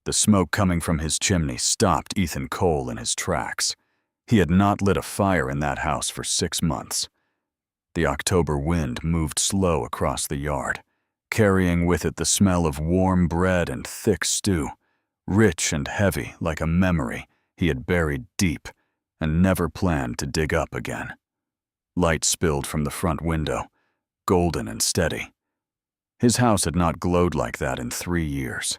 The smoke coming from his chimney stopped Ethan Cole in his tracks. He had not lit a fire in that house for 6 months. The October wind moved slow across the yard, carrying with it the smell of warm bread and thick stew, rich and heavy like a memory he had buried deep and never planned to dig up again. Light spilled from the front window, golden and steady. His house had not glowed like that in 3 years.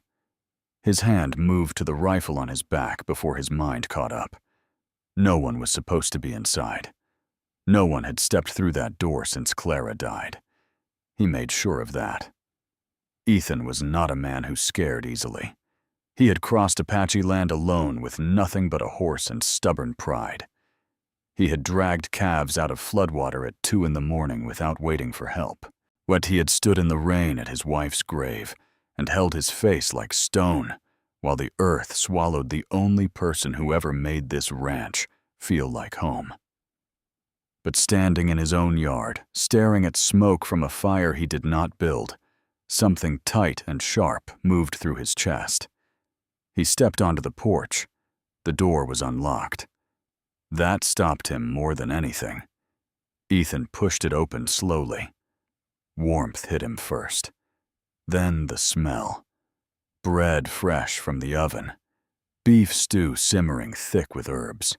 His hand moved to the rifle on his back before his mind caught up. No one was supposed to be inside. No one had stepped through that door since Clara died. He made sure of that. Ethan was not a man who scared easily. He had crossed Apache land alone with nothing but a horse and stubborn pride. He had dragged calves out of floodwater at 2 in the morning without waiting for help. He had stood in the rain at his wife's grave and held his face like stone while the earth swallowed the only person who ever made this ranch feel like home. But standing in his own yard, staring at smoke from a fire he did not build, something tight and sharp moved through his chest. He stepped onto the porch. The door was unlocked. That stopped him more than anything. Ethan pushed it open slowly. Warmth hit him first. Then the smell. Bread fresh from the oven. Beef stew simmering thick with herbs.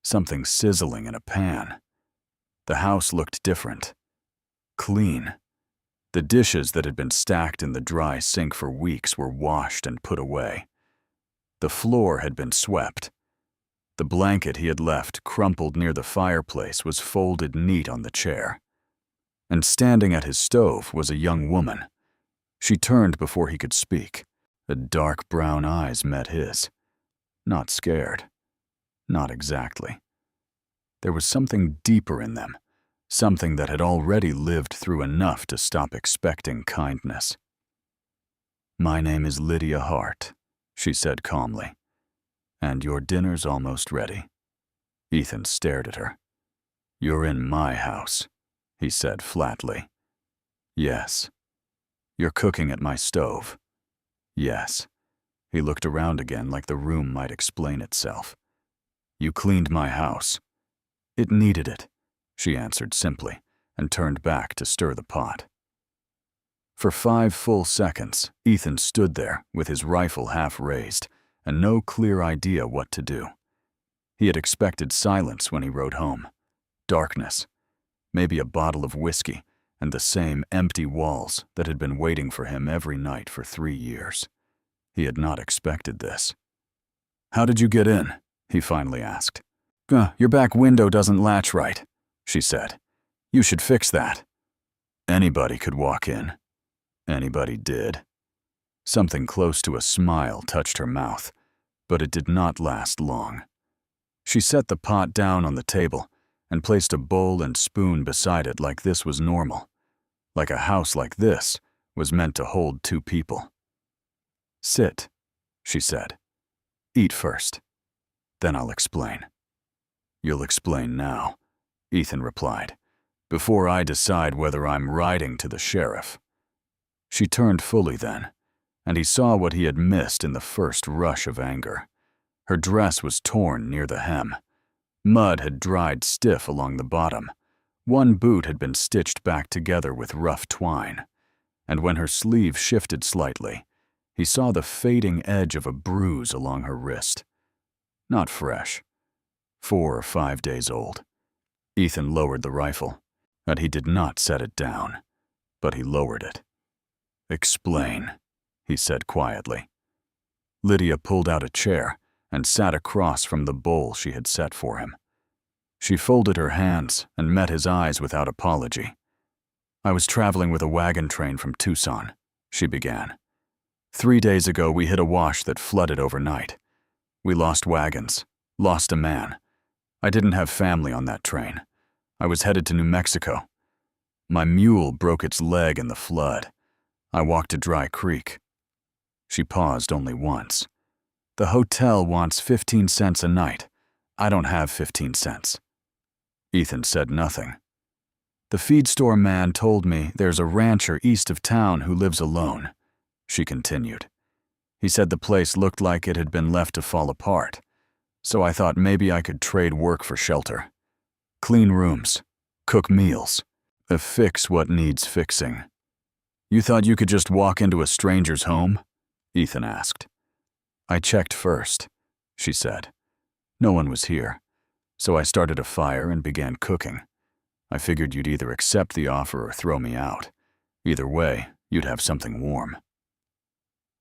Something sizzling in a pan. The house looked different. Clean. The dishes that had been stacked in the dry sink for weeks were washed and put away. The floor had been swept. The blanket he had left crumpled near the fireplace was folded neat on the chair. And standing at his stove was a young woman. She turned before he could speak. The dark brown eyes met his. Not scared. Not exactly. There was something deeper in them, something that had already lived through enough to stop expecting kindness. "My name is Lydia Hart," she said calmly. "And your dinner's almost ready." Ethan stared at her. "You're in my house," he said flatly. "Yes." "You're cooking at my stove." "Yes." He looked around again like the room might explain itself. "You cleaned my house." "It needed it," she answered simply, and turned back to stir the pot. For 5 full seconds, Ethan stood there with his rifle half raised and no clear idea what to do. He had expected silence when he rode home. Darkness. Maybe a bottle of whiskey and the same empty walls that had been waiting for him every night for 3 years. He had not expected this. "How did you get in?" he finally asked. "Your back window doesn't latch right," she said. "You should fix that." Anybody could walk in. Anybody did. Something close to a smile touched her mouth, but it did not last long. She set the pot down on the table and placed a bowl and spoon beside it like this was normal, like a house like this was meant to hold 2 people. "Sit," she said. "Eat first. Then I'll explain." "You'll explain now," Ethan replied, "before I decide whether I'm riding to the sheriff." She turned fully then, and he saw what he had missed in the first rush of anger. Her dress was torn near the hem. Mud had dried stiff along the bottom. One boot had been stitched back together with rough twine, and when her sleeve shifted slightly, he saw the fading edge of a bruise along her wrist. Not fresh. 4 or 5 days old. Ethan lowered the rifle, and he did not set it down, but he lowered it. "Explain," he said quietly. Lydia pulled out a chair and sat across from the bowl she had set for him. She folded her hands and met his eyes without apology. "I was traveling with a wagon train from Tucson," she began. 3 days ago we hit a wash that flooded overnight. We lost wagons, lost a man. I didn't have family on that train. I was headed to New Mexico. My mule broke its leg in the flood. I walked to Dry Creek." She paused only once. "The hotel wants 15 cents a night. I don't have 15 cents. Ethan said nothing. "The feed store man told me there's a rancher east of town who lives alone," she continued. He said the place looked like it had been left to fall apart, so I thought maybe I could trade work for shelter. Clean rooms, cook meals, fix what needs fixing. You thought you could just walk into a stranger's home? Ethan asked. I checked first, she said. No one was here, so I started a fire and began cooking. I figured you'd either accept the offer or throw me out. Either way, you'd have something warm.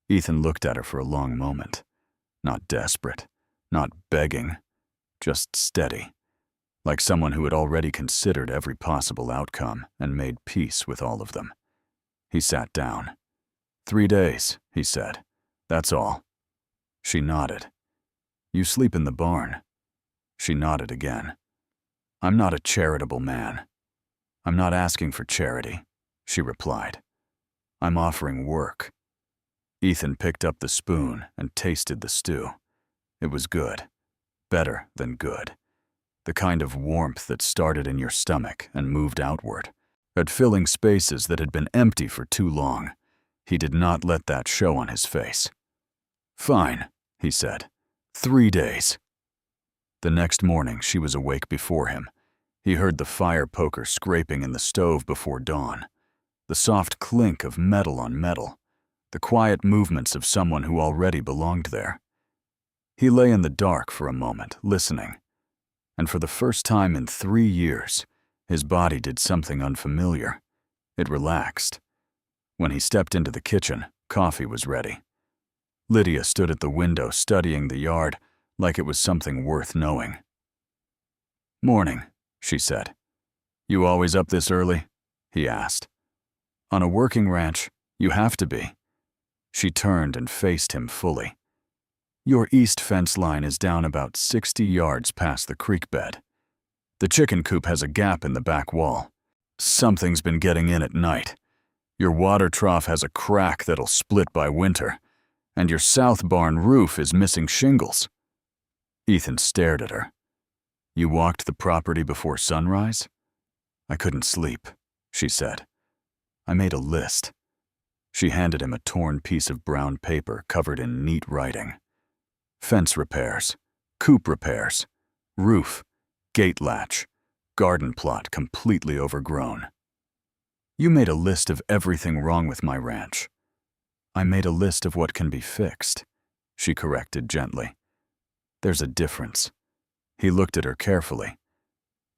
Ethan looked at her for a long moment. Not desperate, not begging, just steady, like someone who had already considered every possible outcome and made peace with all of them. He sat down. 3 days, he said. That's all. She nodded. You sleep in the barn. She nodded again. I'm not a charitable man. I'm not asking for charity, she replied. I'm offering work. Ethan picked up the spoon and tasted the stew. It was good. Better than good. The kind of warmth that started in your stomach and moved outward, at filling spaces that had been empty for too long. He did not let that show on his face. Fine, he said. 3 days. The next morning, she was awake before him. He heard the fire poker scraping in the stove before dawn, the soft clink of metal on metal, the quiet movements of someone who already belonged there. He lay in the dark for a moment, listening, and for the first time in 3 years, his body did something unfamiliar. It relaxed. When he stepped into the kitchen, coffee was ready. Lydia stood at the window studying the yard like it was something worth knowing. Morning, she said. You always up this early? He asked. On a working ranch, you have to be. She turned and faced him fully. Your east fence line is down about 60 yards past the creek bed. The chicken coop has a gap in the back wall. Something's been getting in at night. Your water trough has a crack that'll split by winter, and your south barn roof is missing shingles. Ethan stared at her. You walked the property before sunrise? I couldn't sleep, she said. I made a list. She handed him a torn piece of brown paper covered in neat writing. Fence repairs, coop repairs, roof, gate latch, garden plot completely overgrown. You made a list of everything wrong with my ranch. I made a list of what can be fixed, she corrected gently. There's a difference. He looked at her carefully.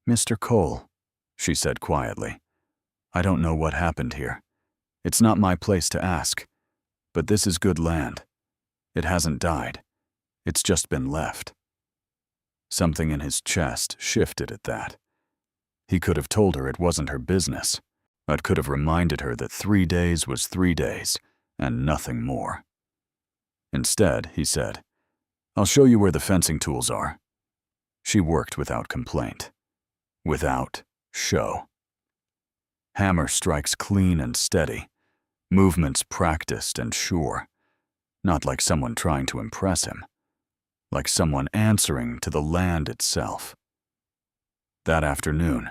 Mr. Cole, she said quietly, I don't know what happened here. It's not my place to ask, but this is good land. It hasn't died. It's just been left. Something in his chest shifted at that. He could have told her it wasn't her business, but could have reminded her that 3 days was 3 days and nothing more. Instead, he said, I'll show you where the fencing tools are. She worked without complaint, without show. Hammer strikes clean and steady, movements practiced and sure, not like someone trying to impress him, like someone answering to the land itself. That afternoon,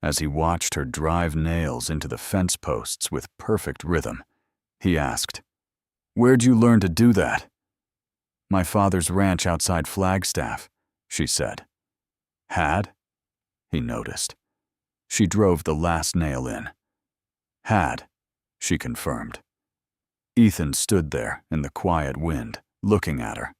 as he watched her drive nails into the fence posts with perfect rhythm, he asked, Where'd you learn to do that? My father's ranch outside Flagstaff, she said. Had? He noticed. She drove the last nail in. Had, she confirmed. Ethan stood there in the quiet wind, looking at her.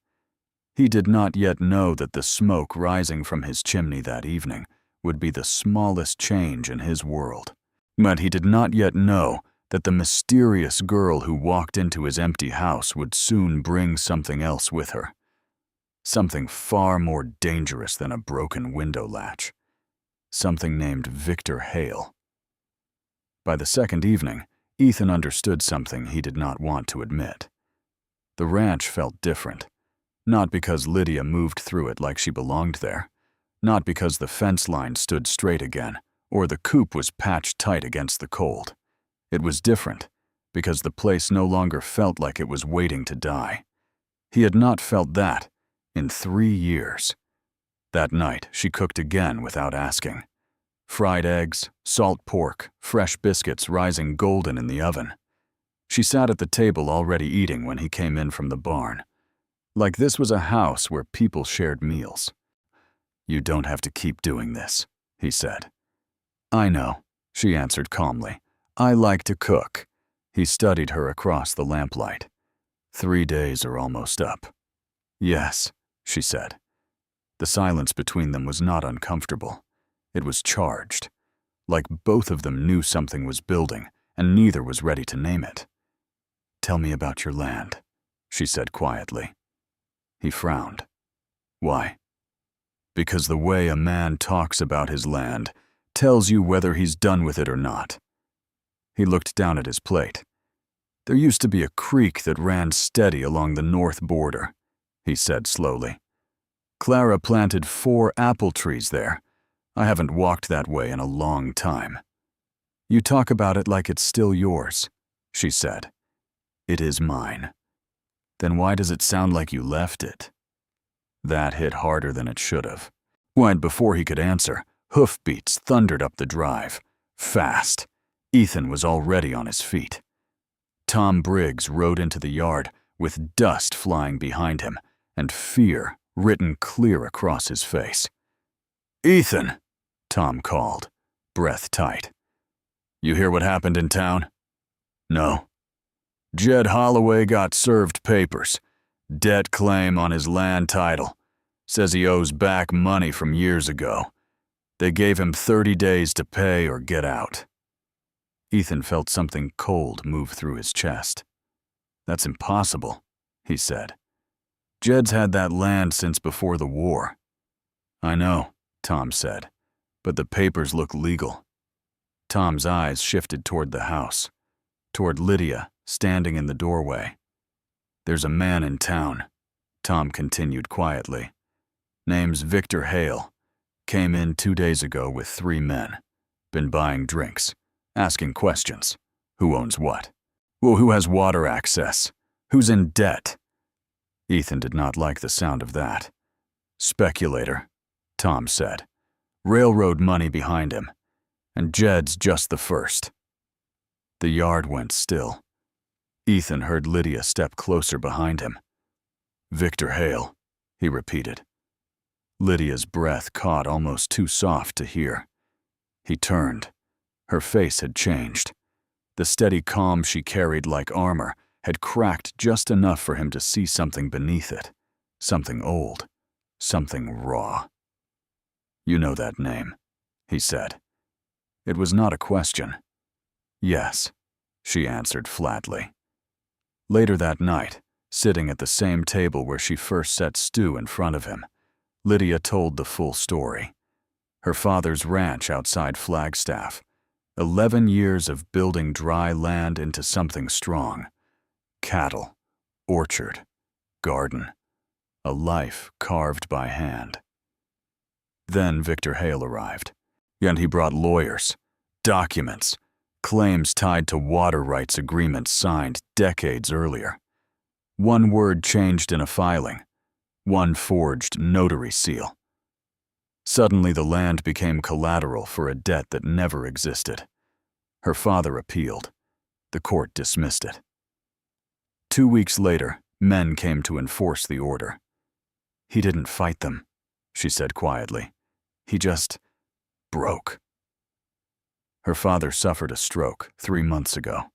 He did not yet know that the smoke rising from his chimney that evening would be the smallest change in his world. But he did not yet know that the mysterious girl who walked into his empty house would soon bring something else with her. Something far more dangerous than a broken window latch. Something named Victor Hale. By the second evening, Ethan understood something he did not want to admit. The ranch felt different, not because Lydia moved through it like she belonged there, not because the fence line stood straight again, or the coop was patched tight against the cold. It was different because the place no longer felt like it was waiting to die. He had not felt that in 3 years. That night, she cooked again without asking. Fried eggs, salt pork, fresh biscuits rising golden in the oven. She sat at the table already eating when he came in from the barn. Like this was a house where people shared meals. "You don't have to keep doing this," he said. "I know," she answered calmly. "I like to cook." He studied her across the lamplight. 3 days are almost up." "Yes," she said. The silence between them was not uncomfortable. It was charged, like both of them knew something was building, and neither was ready to name it. "Tell me about your land," she said quietly. He frowned. "Why?" "Because the way a man talks about his land tells you whether he's done with it or not." He looked down at his plate. "There used to be a creek that ran steady along the north border," he said slowly. "Clara planted 4 apple trees there. I haven't walked that way in a long time." "You talk about it like it's still yours," she said. "It is mine." "Then why does it sound like you left it?" That hit harder than it should have. When, before he could answer, hoofbeats thundered up the drive. Fast. Ethan was already on his feet. Tom Briggs rode into the yard with dust flying behind him and fear written clear across his face. "Ethan," Tom called, breath tight. "You hear what happened in town?" "No." "Jed Holloway got served papers. Debt claim on his land title. Says he owes back money from years ago. They gave him 30 days to pay or get out." Ethan felt something cold move through his chest. "That's impossible," he said. "Jed's had that land since before the war." "I know," Tom said, "but the papers look legal." Tom's eyes shifted toward the house, toward Lydia, standing in the doorway. "There's a man in town," Tom continued quietly. "Name's Victor Hale. Came in 2 days ago with 3 men. Been buying drinks, asking questions. Who owns what? Well, who has water access? Who's in debt?" Ethan did not like the sound of that. "Speculator," Tom said. "Railroad money behind him. And Jed's just the first." The yard went still. Ethan heard Lydia step closer behind him. "Victor Hale," he repeated. Lydia's breath caught almost too soft to hear. He turned. Her face had changed. The steady calm she carried like armor had cracked just enough for him to see something beneath it. Something old. Something raw. "You know that name," he said. It was not a question. "Yes," she answered flatly. Later that night, sitting at the same table where she first set Stu in front of him, Lydia told the full story. Her father's ranch outside Flagstaff. 11 years of building dry land into something strong. Cattle, orchard, garden. A life carved by hand. Then Victor Hale arrived, and he brought lawyers, documents, claims tied to water rights agreements signed decades earlier. One word changed in a filing, one forged notary seal. Suddenly the land became collateral for a debt that never existed. Her father appealed. The court dismissed it. 2 weeks later, men came to enforce the order. "He didn't fight them," she said quietly. "He just broke." Her father suffered a stroke 3 months ago.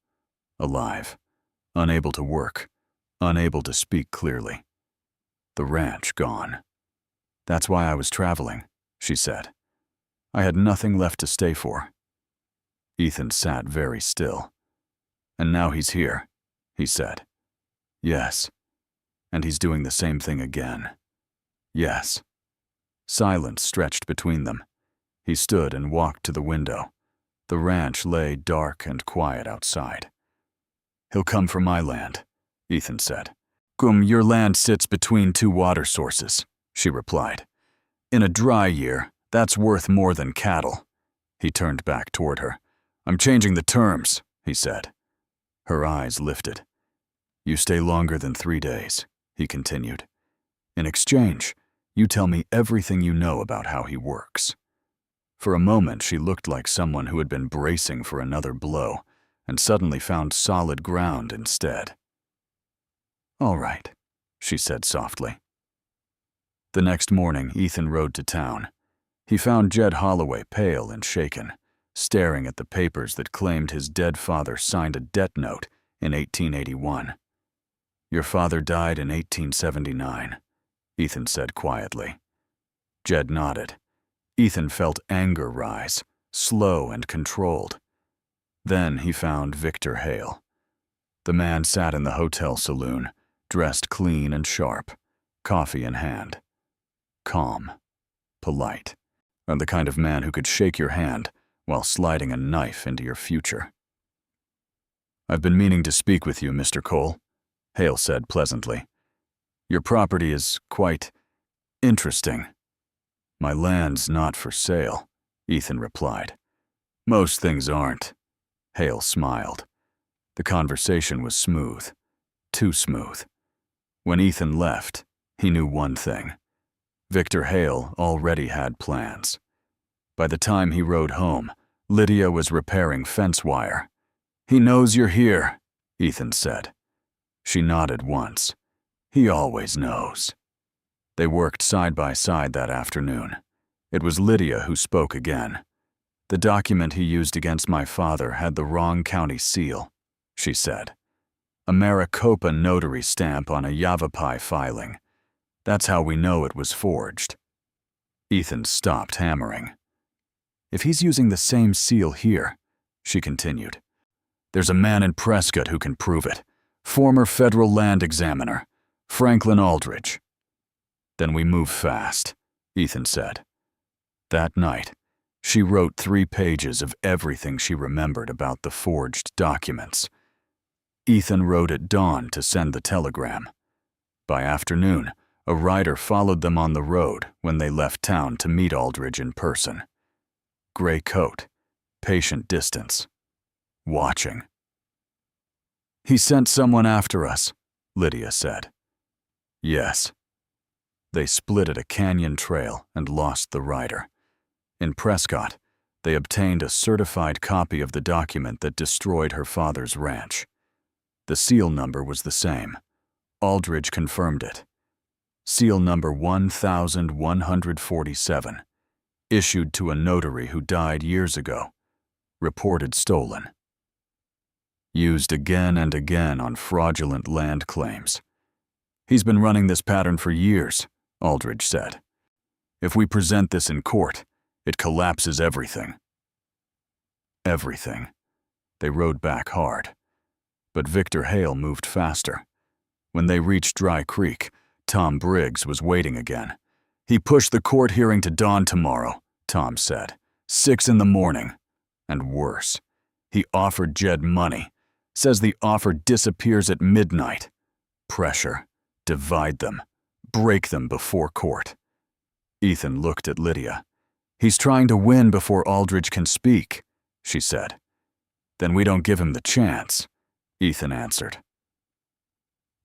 Alive, unable to work, unable to speak clearly. The ranch gone. "That's why I was traveling," she said. "I had nothing left to stay for." Ethan sat very still. "And now he's here," he said. "Yes. And he's doing the same thing again." "Yes." Silence stretched between them. He stood and walked to the window. The ranch lay dark and quiet outside. "He'll come for my land," Ethan said. Your land sits between 2 water sources," she replied. "In a dry year, that's worth more than cattle." He turned back toward her. "I'm changing the terms," he said. Her eyes lifted. "You stay longer than 3 days," he continued. "In exchange, you tell me everything you know about how he works." For a moment, she looked like someone who had been bracing for another blow, and suddenly found solid ground instead. "All right," she said softly. The next morning, Ethan rode to town. He found Jed Holloway pale and shaken, staring at the papers that claimed his dead father signed a debt note in 1881. "Your father died in 1879, Ethan said quietly. Jed nodded. Ethan felt anger rise, slow and controlled. Then he found Victor Hale. The man sat in the hotel saloon, dressed clean and sharp, coffee in hand. Calm, polite, and the kind of man who could shake your hand while sliding a knife into your future. "I've been meaning to speak with you, Mr. Cole," Hale said pleasantly. "Your property is quite interesting." "My land's not for sale," Ethan replied. "Most things aren't." Hale smiled. The conversation was smooth, too smooth. When Ethan left, he knew one thing. Victor Hale already had plans. By the time he rode home, Lydia was repairing fence wire. "He knows you're here," Ethan said. She nodded once. "He always knows." They worked side by side that afternoon. It was Lydia who spoke again. "The document he used against my father had the wrong county seal," she said. "A Maricopa notary stamp on a Yavapai filing. That's how we know it was forged." Ethan stopped hammering. "If he's using the same seal here," she continued, "there's a man in Prescott who can prove it. Former federal land examiner, Franklin Aldridge." "Then we move fast," Ethan said. That night, she wrote 3 pages of everything she remembered about the forged documents. Ethan wrote at dawn to send the telegram. By afternoon, a rider followed them on the road when they left town to meet Aldridge in person. Gray coat, patient distance, watching. "He sent someone after us," Lydia said. "Yes." They split at a canyon trail and lost the rider. In Prescott, they obtained a certified copy of the document that destroyed her father's ranch. The seal number was the same. Aldridge confirmed it. Seal number 1147, issued to a notary who died years ago, reported stolen. Used again and again on fraudulent land claims. "He's been running this pattern for years," Aldridge said. "If we present this in court, it collapses everything." Everything. They rode back hard. But Victor Hale moved faster. When they reached Dry Creek, Tom Briggs was waiting again. "He pushed the court hearing to dawn tomorrow," Tom said. 6 in the morning. And worse, he offered Jed money. Says the offer disappears at midnight. Pressure. Divide them. Break them before court. Ethan looked at Lydia. "He's trying to win before Aldridge can speak," she said. "Then we don't give him the chance," Ethan answered.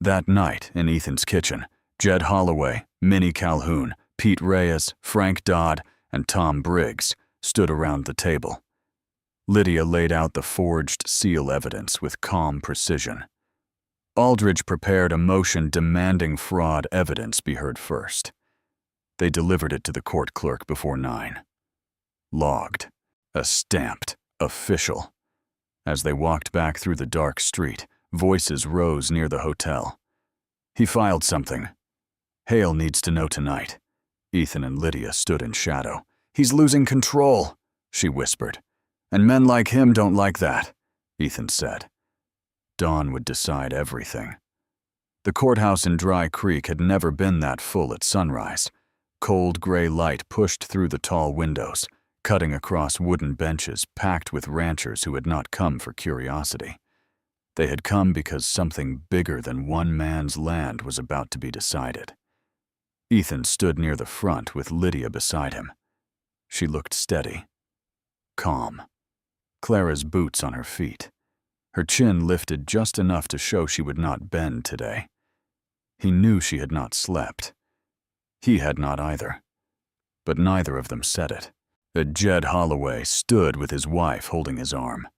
That night in Ethan's kitchen, Jed Holloway, Minnie Calhoun, Pete Reyes, Frank Dodd, and Tom Briggs stood around the table. Lydia laid out the forged seal evidence with calm precision. Aldridge prepared a motion demanding fraud evidence be heard first. They delivered it to the court clerk before 9. Logged. A stamped official. As they walked back through the dark street, voices rose near the hotel. "He filed something. Hale needs to know tonight." Ethan and Lydia stood in shadow. "He's losing control," she whispered. "And men like him don't like that," Ethan said. Dawn would decide everything. The courthouse in Dry Creek had never been that full at sunrise. Cold gray light pushed through the tall windows, cutting across wooden benches packed with ranchers who had not come for curiosity. They had come because something bigger than one man's land was about to be decided. Ethan stood near the front with Lydia beside him. She looked steady, calm. Clara's boots on her feet. Her chin lifted just enough to show she would not bend today. He knew she had not slept. He had not either. But neither of them said it. Jed Holloway stood with his wife holding his arm.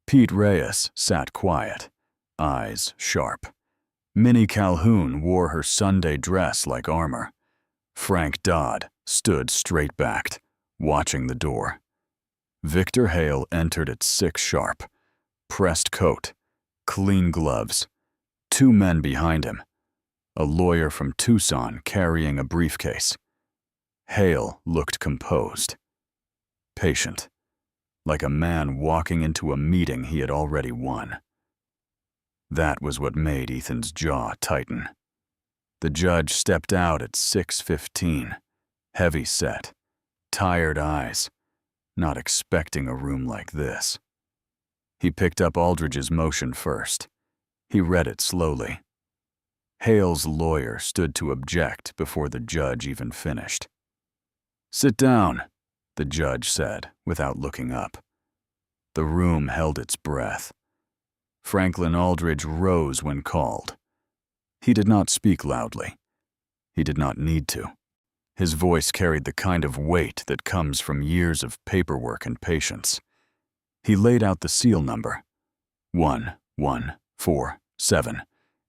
Pete Reyes sat quiet, eyes sharp. Minnie Calhoun wore her Sunday dress like armor. Frank Dodd stood straight-backed, watching the door. Victor Hale entered at 6 sharp. Pressed coat, clean gloves. 2 men behind him. A lawyer from Tucson carrying a briefcase. Hale looked composed. Patient. Like a man walking into a meeting he had already won. That was what made Ethan's jaw tighten. The judge stepped out at 6:15, heavy set, tired eyes, not expecting a room like this. He picked up Aldridge's motion first. He read it slowly. Hale's lawyer stood to object before the judge even finished. "Sit down," the judge said, without looking up. The room held its breath. Franklin Aldridge rose when called. He did not speak loudly. He did not need to. His voice carried the kind of weight that comes from years of paperwork and patience. He laid out the seal number, 1147,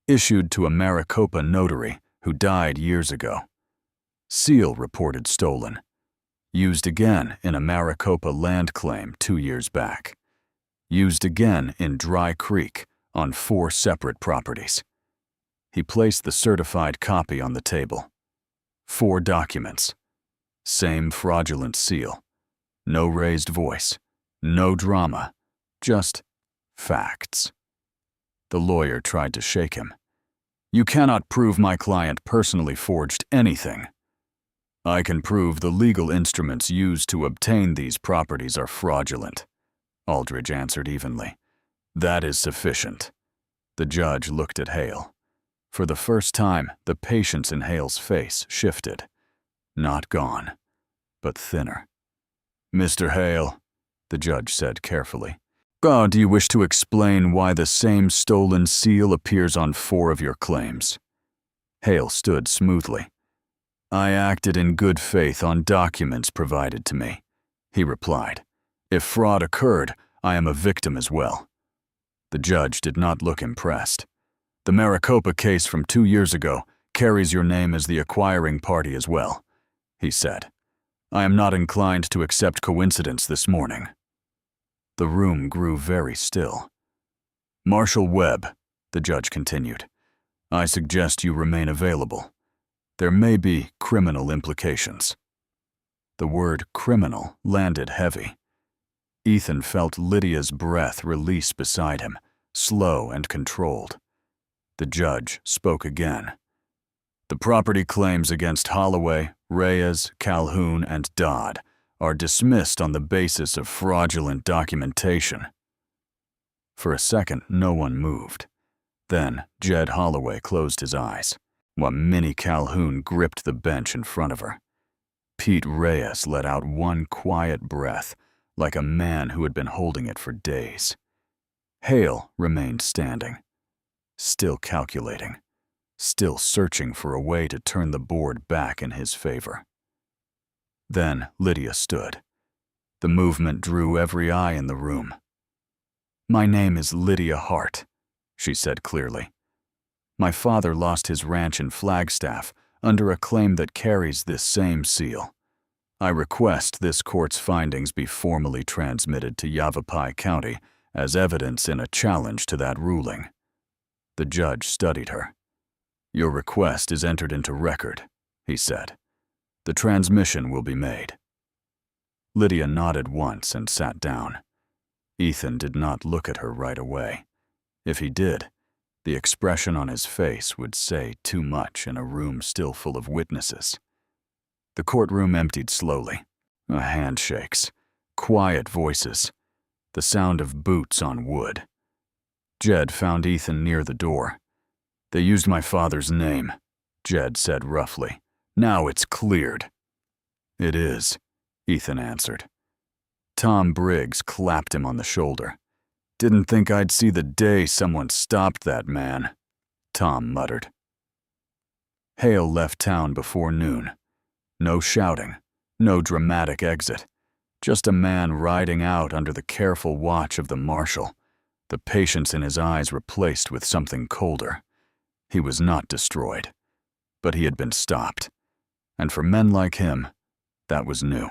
issued to a Maricopa notary who died years ago. Seal reported stolen. Used again in a Maricopa land claim 2 years back. Used again in Dry Creek on 4 separate properties. He placed the certified copy on the table. 4 documents. Same fraudulent seal. No raised voice. No drama. Just facts. The lawyer tried to shake him. "You cannot prove my client personally forged anything." "I can prove the legal instruments used to obtain these properties are fraudulent," Aldridge answered evenly. "That is sufficient." The judge looked at Hale. For the first time, the patience in Hale's face shifted. Not gone, but thinner. "Mr. Hale," the judge said carefully, "do you wish to explain why the same stolen seal appears on 4 of your claims?" Hale stood smoothly. "I acted in good faith on documents provided to me," he replied. "If fraud occurred, I am a victim as well." The judge did not look impressed. "The Maricopa case from 2 years ago carries your name as the acquiring party as well," he said. "I am not inclined to accept coincidence this morning." The room grew very still. "Marshal Webb," the judge continued, "I suggest you remain available. There may be criminal implications." The word criminal landed heavy. Ethan felt Lydia's breath release beside him, slow and controlled. The judge spoke again. "The property claims against Holloway, Reyes, Calhoun, and Dodd are dismissed on the basis of fraudulent documentation." For a second, no one moved. Then Jed Holloway closed his eyes, while Minnie Calhoun gripped the bench in front of her. Pete Reyes let out one quiet breath, like a man who had been holding it for days. Hale remained standing, still calculating, still searching for a way to turn the board back in his favor. Then Lydia stood. The movement drew every eye in the room. "My name is Lydia Hart," she said clearly. "My father lost his ranch in Flagstaff under a claim that carries this same seal. I request this court's findings be formally transmitted to Yavapai County as evidence in a challenge to that ruling." The judge studied her. "Your request is entered into record," he said. "The transmission will be made." Lydia nodded once and sat down. Ethan did not look at her right away. If he did, the expression on his face would say too much in a room still full of witnesses. The courtroom emptied slowly. Handshakes, quiet voices, the sound of boots on wood. Jed found Ethan near the door. "They used my father's name," Jed said roughly. "Now it's cleared." "It is," Ethan answered. Tom Briggs clapped him on the shoulder. "Didn't think I'd see the day someone stopped that man," Tom muttered. Hale left town before noon. No shouting, no dramatic exit. Just a man riding out under the careful watch of the marshal, the patience in his eyes replaced with something colder. He was not destroyed, but he had been stopped. And for men like him, that was new.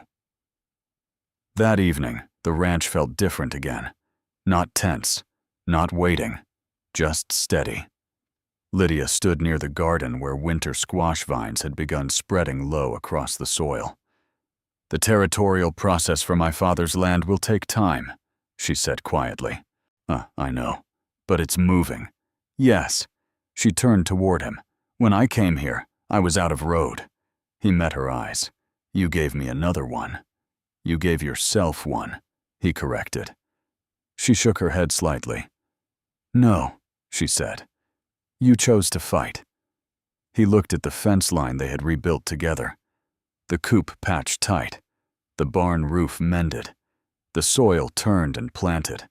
That evening, the ranch felt different again. Not tense, not waiting, just steady. Lydia stood near the garden where winter squash vines had begun spreading low across the soil. "The territorial process for my father's land will take time," she said quietly. I know, but it's moving." "Yes." She turned toward him. "When I came here, I was out of road." He met her eyes. "You gave me another one." "You gave yourself one," he corrected. She shook her head slightly. "No," she said. "You chose to fight." He looked at the fence line they had rebuilt together. The coop patched tight, the barn roof mended, the soil turned and planted.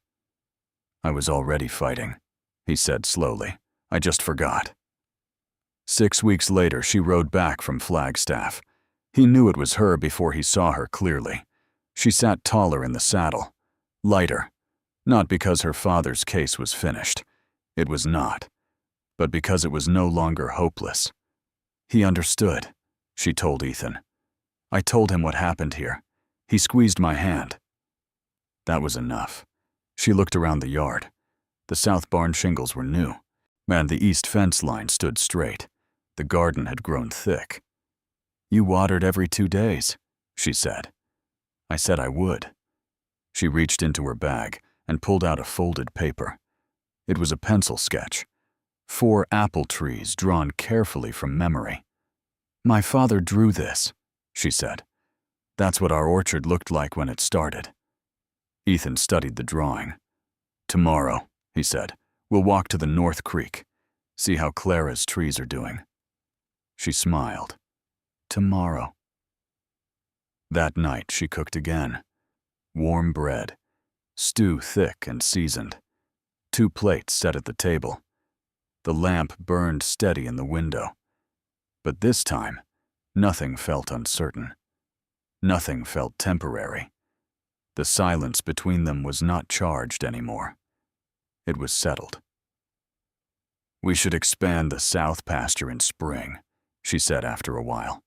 "I was already fighting," he said slowly. "I just forgot." 6 weeks later, she rode back from Flagstaff. He knew it was her before he saw her clearly. She sat taller in the saddle, lighter, not because her father's case was finished. It was not, but because it was no longer hopeless. "He understood," she told Ethan. "I told him what happened here. He squeezed my hand." That was enough. She looked around the yard. The south barn shingles were new, and the east fence line stood straight. The garden had grown thick. "You watered every 2 days," she said. "I said I would." She reached into her bag and pulled out a folded paper. It was a pencil sketch. 4 apple trees drawn carefully from memory. "My father drew this," she said. "That's what our orchard looked like when it started." Ethan studied the drawing. "Tomorrow," he said, "we'll walk to the North Creek, see how Clara's trees are doing." She smiled. "Tomorrow." That night she cooked again. Warm bread, stew thick and seasoned, 2 plates set at the table. The lamp burned steady in the window. But this time, nothing felt uncertain. Nothing felt temporary. The silence between them was not charged anymore. It was settled. "We should expand the south pasture in spring," she said after a while.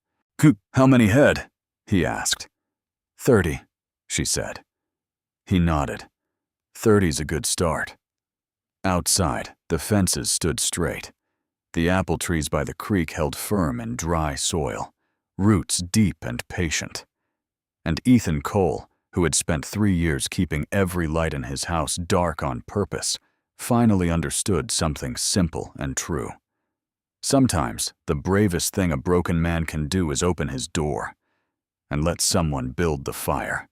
"How many head?" he asked. 30, she said. He nodded. 30's a good start. Outside, the fences stood straight. The apple trees by the creek held firm in dry soil, roots deep and patient. And Ethan Cole, who had spent 3 years keeping every light in his house dark on purpose, finally understood something simple and true. Sometimes, the bravest thing a broken man can do is open his door and let someone build the fire.